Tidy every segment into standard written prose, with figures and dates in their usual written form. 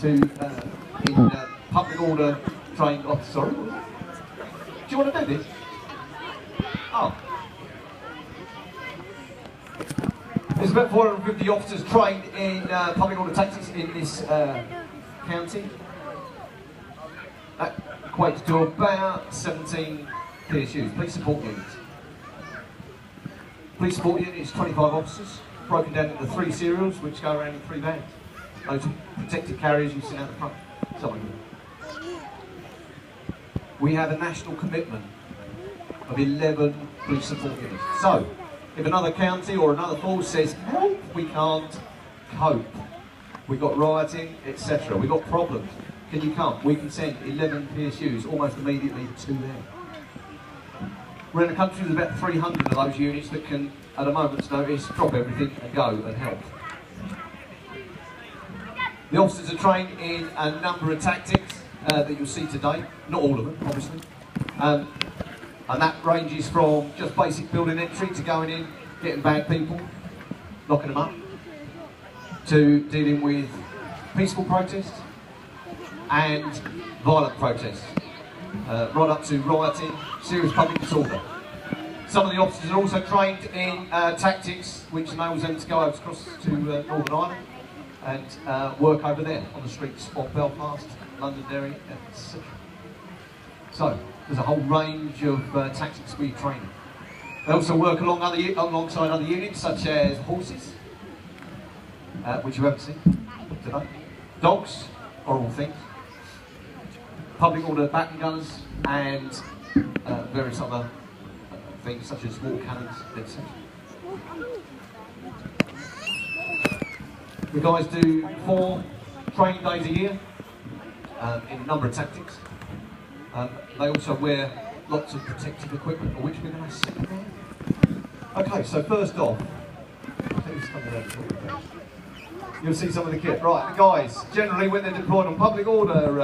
in public order trained officers. Sorry, do you want to do this? Oh. There's about 450 officers trained in public order tactics in this county. That equates to about 17 PSUs, police support units. Police support unit is 25 officers, broken down into 3 serials, which go around in 3 vans. Those protected carriers you see out the front. We have a national commitment of 11 police support units. So, if another county or another force says, help, we can't cope. We've got rioting, etc. We've got problems. Can you come? We can send 11 PSUs almost immediately to them. We're in a country with about 300 of those units that can, at a moment's notice, drop everything and go and help. The officers are trained in a number of tactics that you'll see today. Not all of them, obviously. And that ranges from just basic building entry to going in, getting bad people, locking them up, to dealing with peaceful protests and violent protests, right up to rioting, serious public disorder. Some of the officers are also trained in tactics which enables them to go across to Northern Ireland and work over there on the streets of Belfast, Londonderry, etc. So, there's a whole range of tactics we train in. They also work alongside other units such as horses, which you haven't seen today, dogs, horrible things, public order baton gunners, and various other things such as water cannons, etc. The guys do 4 training days a year in a number of tactics. They also wear lots of protective equipment, which we're going to see now. Okay, so first off, you'll see some of the kit. Right, the guys, generally when they're deployed on public order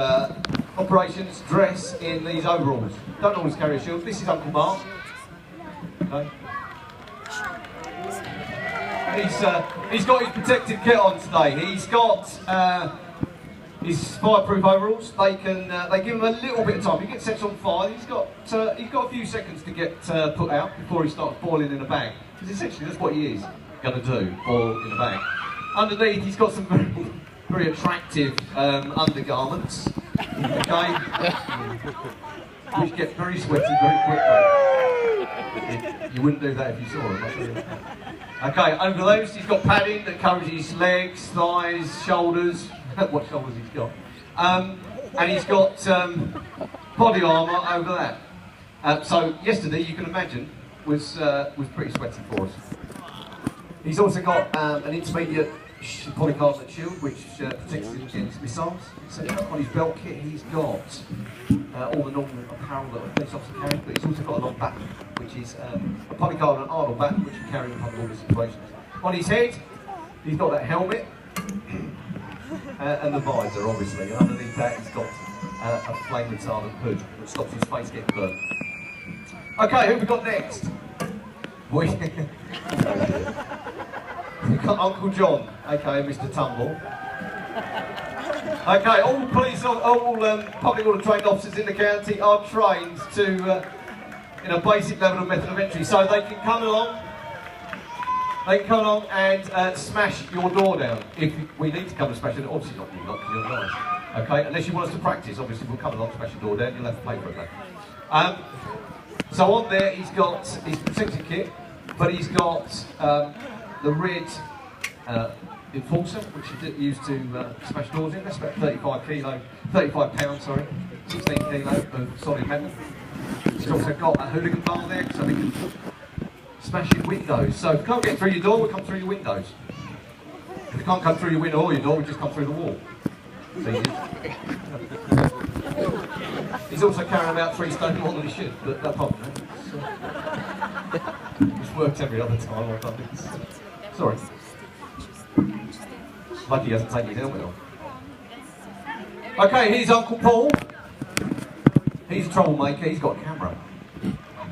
operations, dress in these overalls. Don't always carry a shield. This is Uncle Mark. Okay. He's got his protective kit on today. He's got his fireproof overalls. They give him a little bit of time. He gets set on fire. He's got a few seconds to get put out before he starts boiling in a bag. Because essentially that's what he is going to do, boil in a bag. Underneath, he's got some very attractive undergarments, okay, which get very sweaty very quickly. You wouldn't do that if you saw them. Okay, over those, he's got padding that covers his legs, thighs, shoulders. What shoulders he's got. And he's got body armour over that. So yesterday, you can imagine, was pretty sweaty for us. He's also got an intermediate polycarbonate shield which protects him against missiles. So on his belt kit, he's got all the normal apparel that a police officer carries, but he's also got a long baton, which is a polycarbonate Arnold baton, which he carries in public order situations. On his head, he's got that helmet. And the visor, obviously, and underneath that he's got a flame retardant hood that stops his face getting burnt. Okay, who have we got next? We've got Uncle John, aka Mr. Tumble. Okay, all police, all public order trained officers in the county are trained to, in a basic level of method of entry, so they can come along. They can come along and smash your door down. If we need to come and smash it, obviously not you lot, because you're nice. Okay, unless you want us to practice, obviously we'll come along and smash your door down, you'll have to pay for it though. So on there he's got his protective kit, but he's got the red enforcer, which is used to smash doors in. That's about 35 pounds, sorry, 16 kilo of solid metal. He's also got a hooligan bar there, so we can smash your windows. So if you can't get through your door, we'll come through your windows. If you can't come through your window or your door, we'll just come through the wall. He's also carrying about 3 stone more than he should, but that problem, it's worked every other time I've done this. Sorry. Lucky he hasn't taken his helmet off. Okay, here's Uncle Paul. He's a troublemaker, he's got a camera.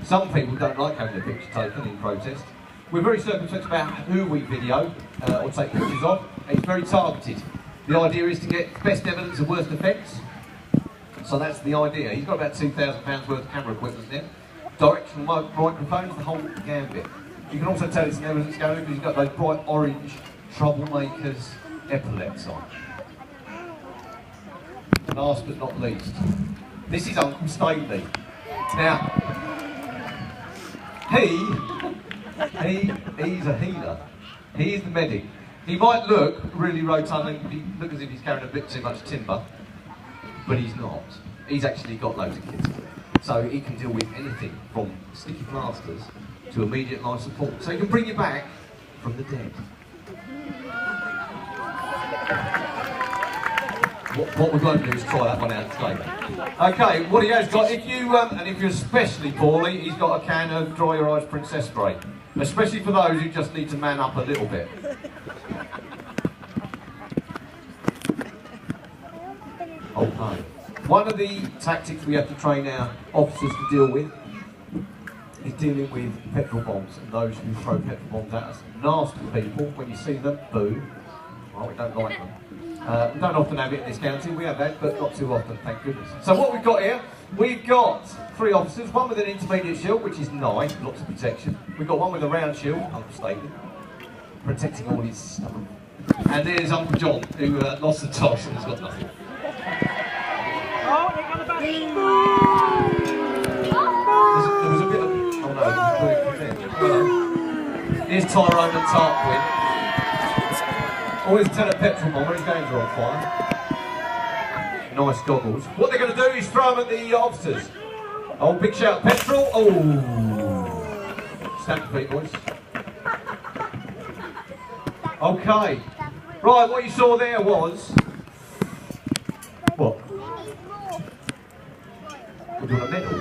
Some people don't like having their picture taken in protest. We're very circumspect about who we video or take pictures of. It's very targeted. The idea is to get best evidence of worst offence. So that's the idea. He's got about £2,000 worth of camera equipment there. Directional microphones, the whole gambit. You can also tell it's an evidence gallery because you've got those bright orange troublemakers epaulets on. And last but not least, this is Uncle Stately. Now, he's a healer. He is the medic. He might look really rotund and look as if he's carrying a bit too much timber, but he's not. He's actually got loads of kids. So he can deal with anything from sticky plasters to immediate life support. So he can bring you back from the dead. What we're going to do is try that one out today. Okay, what he has got, if you're especially poorly, he's got a can of Dry Your Eyes Princess Spray. Especially for those who just need to man up a little bit. Okay. One of the tactics we have to train our officers to deal with is dealing with petrol bombs and those who throw petrol bombs at us. Nasty people, when you see them, boo. Well, we don't like them. We don't often have it in this county, we have that, but not too often, thank goodness. So what we've got here, we've got 3 officers, one with an intermediate shield, which is nice, lots of protection. We've got one with a round shield, Uncle Stately, protecting all his stuff. And there's Uncle John, who lost the toss and has got nothing. Oh, they got the back. There was a bit of... Oh no, here's Tyrone and Tarquin. Always tell a petrol bomber his games are on fire. Nice goggles. What they're going to do is throw them at the officers. Oh, big shout, petrol. Oh. Stamp the feet, boys. Okay. Right, what you saw there was... What? We're doing a medal.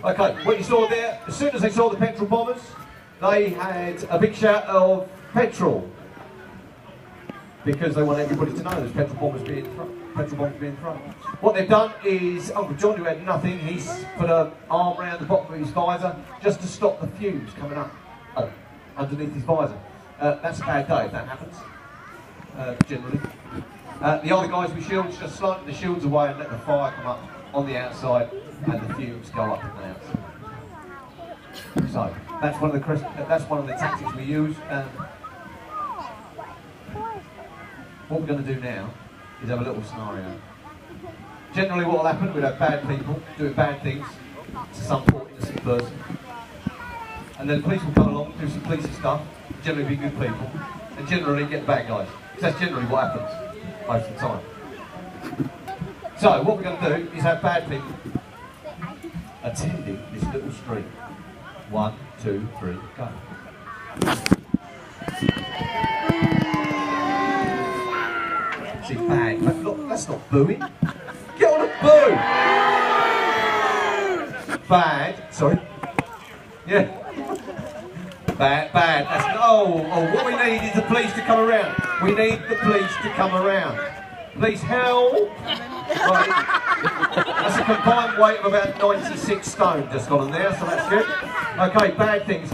Okay, what you saw there, as soon as they saw the petrol bombers, they had a big shout of petrol because they want everybody to know there's petrol bombs being thrown. What they've done is Uncle John, who had nothing, he's put an arm around the bottom of his visor just to stop the fumes coming up underneath his visor. That's a bad day if that happens, generally. The other guys with shields just slanted the shields away and let the fire come up on the outside and the fumes go up on the outside. So that's one of the tactics we use. What we're going to do now is have a little scenario. Generally, what will happen? We'll have bad people doing bad things to some poor innocent person, and then the police will come along, do some policey stuff. Generally, be good people, and generally get the bad guys. Because that's generally what happens most of the time. So what we're going to do is have bad people attending this little street. 1, 2, 3, go. See, bad. That's not booing. Get on a boo! Bad. Sorry. Yeah. Bad. That's, what we need is the police to come around. We need the police to come around. Please help. Right. That's a combined weight of about 96 stone just gone on there, so that's good. Okay, bad things.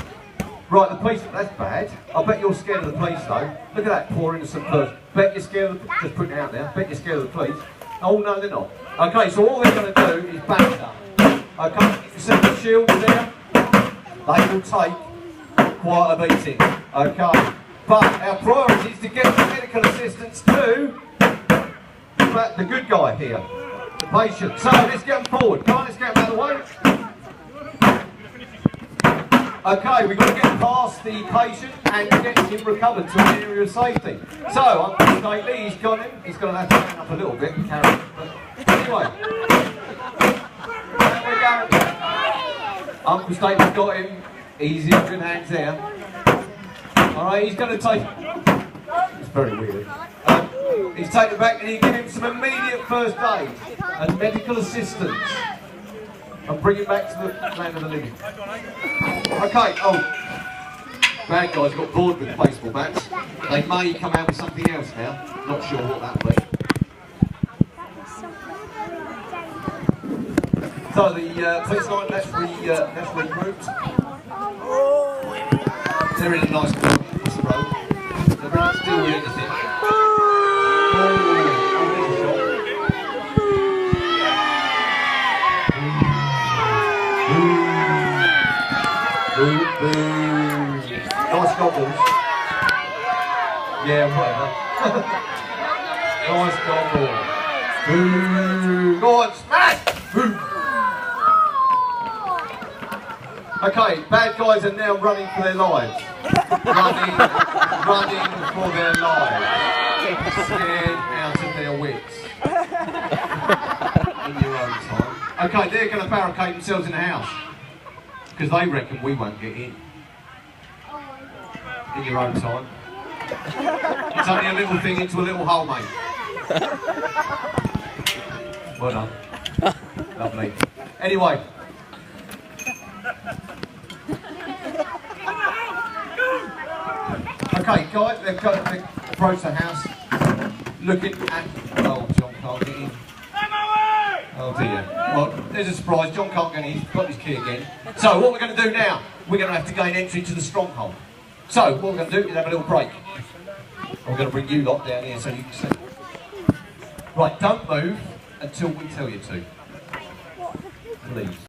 Right, the police, that's bad. I bet you're scared of the police though. Look at that poor innocent person. Bet you're scared of the, just putting it out there, bet you're scared of the police. Oh no, they're not. Okay, so all they're going to do is back up. Okay, if you see the shield there, they will take quite a beating. Okay, but our priority is to get the medical assistance to the good guy here, the patient. So let's get them forward. Come on, let's get them out of the way. Okay, we've got to get past the patient and get him recovered to an area of safety. So, Uncle Stately, he's got him. He's going to have to stand up a little bit and carry him. But anyway, there we go. Uncle Stately's got him. He's in good hands there. Alright, he's going to take... It's very weird. He's taken back and he's giving him some immediate first aid and medical assistance. And bring him back to the land of the living. Okay, bad guys got bored with the baseball bats. They may come out with something else now. Not sure what that'll be. So the police line, that's regrouped. They're in a nice group across the road. sure we anything. Nice goggles. Yeah, whatever. Nice goggles. Go on, smash! Okay, bad guys are now running for their lives. Running for their lives. Scared out of their wits. In your own time. Okay, they're going to barricade themselves in the house. Because they reckon we won't get in. In your own time. It's only a little thing into a little hole, mate. Well done. Lovely. Anyway. Okay, guys, they've approached the house. Looking at... Oh, John can't get in. Oh dear. Well, there's a surprise. John can't get in. He's got his key again. So what we're going to do now, we're going to have to gain entry to the stronghold. So what we're going to do is have a little break. I'm going to bring you lot down here so you can see. Right, don't move until we tell you to. Please.